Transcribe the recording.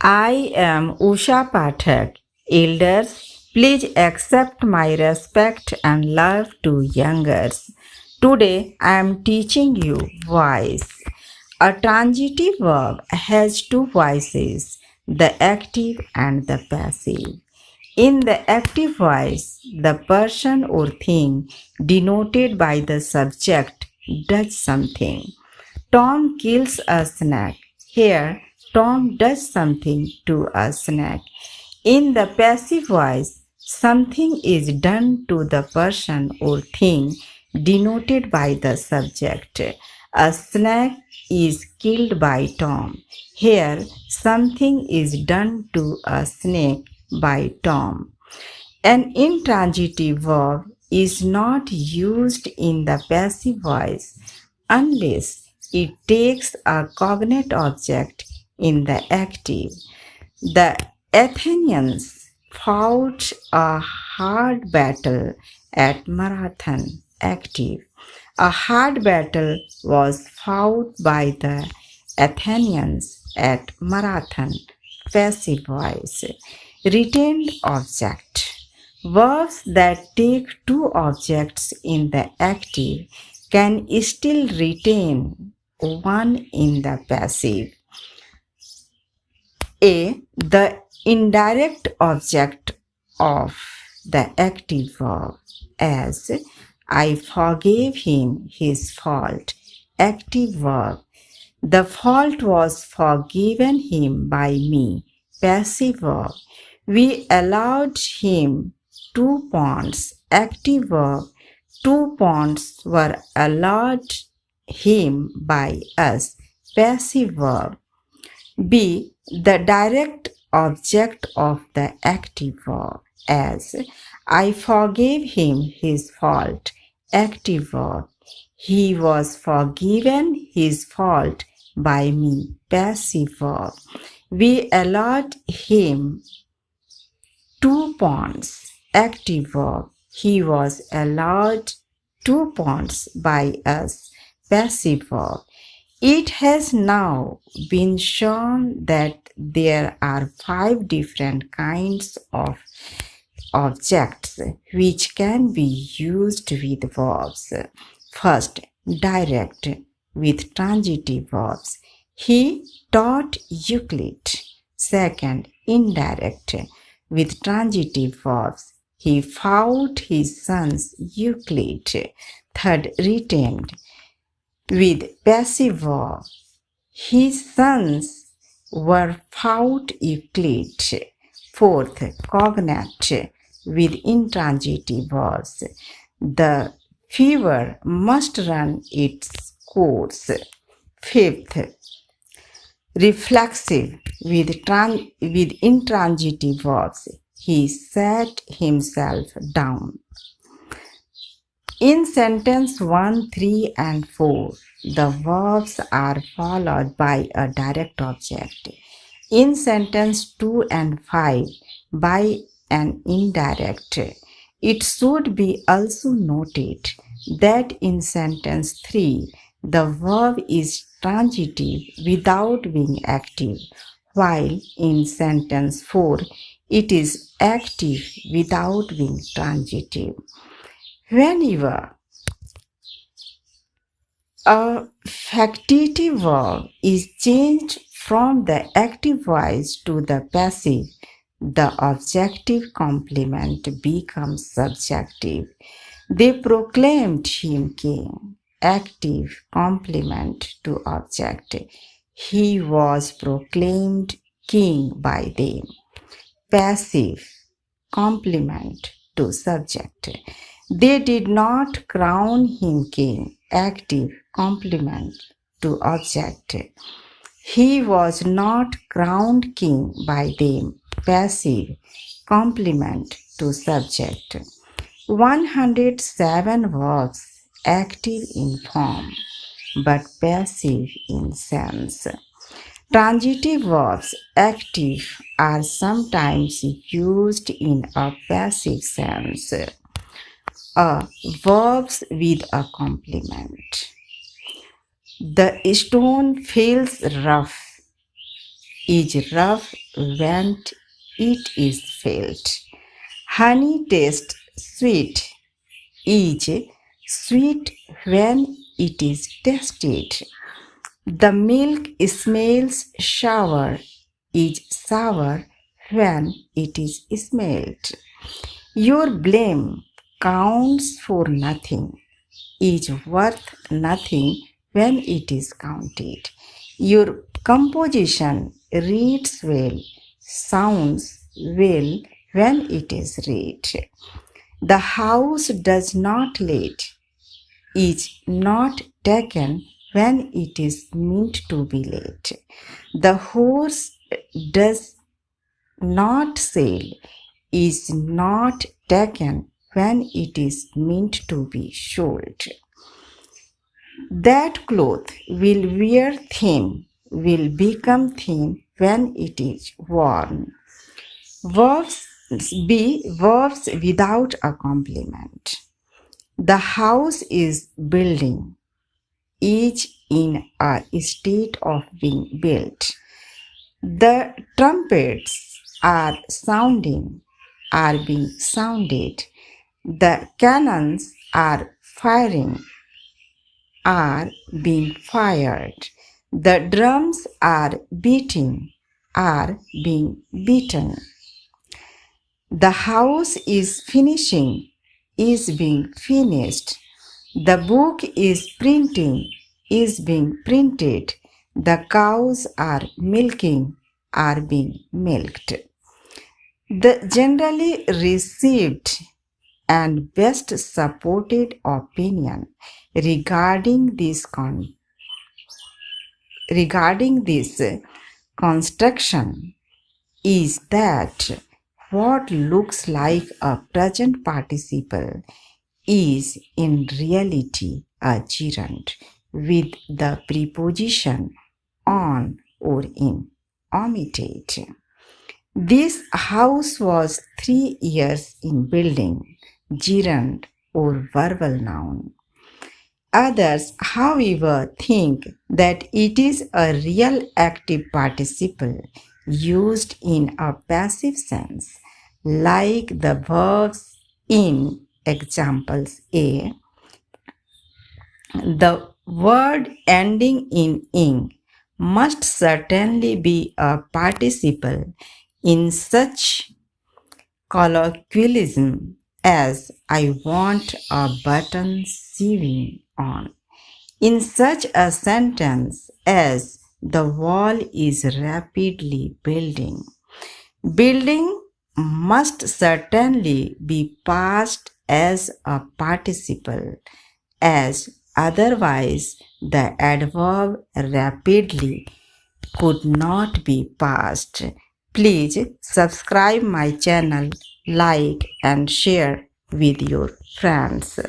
I am Usha Pathak. Elders, please accept my respect and love to youngers. Today I am teaching you voice. A transitive verb has two voices, the active and the passive. In the active voice, the person or thing denoted by the subject does something. Tom kills a snake. Here, Tom does something to a snake. In the passive voice, something is done to the person or thing denoted by the subject. A snake is killed by Tom. Here, something is done to a snake by Tom. An intransitive verb is not used in the passive voice unless it takes a cognate object in the active. The Athenians fought a hard battle at Marathon, active. A hard battle was fought by the Athenians at Marathon, passive voice. Retained object. Verbs that take two objects in the active can still retain one in the passive. A. The indirect object of the active verb, as I forgave him his fault. Active verb. The fault was forgiven him by me. Passive verb. We allowed him 2 pounds. Active verb. 2 pounds were allowed him by us. Passive verb. B. The direct object of the active verb, as I forgave him his fault. Active verb. He was forgiven his fault by me. Passive verb. We allowed him 2 pounds. Active verb. He was allowed 2 pounds by us. Passive verb. It has now been shown that there are 5 different kinds of objects which can be used with verbs. First, direct with transitive verbs. He taught Euclid. Second, indirect with transitive verbs. He fought his sons Euclid. Third, retained with passive verb. His sons were fought Euclid. Fourth, cognate with intransitive verbs. The fever must run its course. Fifth, reflexive with intransitive verbs. He sat himself down. In sentence 1, 3, and 4, the verbs are followed by a direct object. In sentence 2 and 5, by an indirect. It should be also noted that in sentence 3, the verb is transitive without being active, while in sentence 4, it is active without being transitive. Whenever a factitive verb is changed from the active voice to the passive, the objective complement becomes subjective. They proclaimed him king. Active complement to object. He was proclaimed king by them. Passive complement to subject. They did not crown him king. Active complement to object. He was not crowned king by them. Passive complement to subject. 107 verbs active in form but passive in sense. Transitive verbs active are sometimes used in a passive sense. Verbs with a complement. The stone feels rough. is rough when it is felt. Honey tastes sweet, is sweet when it is tasted. The milk smells sour, is sour when it is smelled. Your blame counts for nothing, is worth nothing when it is counted. Your composition reads well, sounds well when it is read. The house does not let, is not taken when it is meant to be let. The horse does not sell, is not taken when it is meant to be sold. That cloth will wear thin, will become thin when it is worn. Verbs be verbs without a complement. The house is building, is in a state of being built. The trumpets are sounding, are being sounded. The cannons are firing, are being fired. The drums are beating, are being beaten. The house is finishing, is being finished. The book is printing, is being printed. The cows are milking, are being milked. The generally received and best supported opinion regarding this construction is that what looks like a present participle is in reality a gerund with the preposition on or in omitted. This house was 3 years in building, gerund or verbal noun. Others, however, think that it is a real active participle used in a passive sense, like the verbs in examples A. The word ending in ing must certainly be a participle in such colloquialism as I want a button sewing on. In such a sentence as the wall is rapidly building. Building must certainly be past as a participle, as otherwise the adverb rapidly could not be past. Please subscribe my channel, like and share with your friends.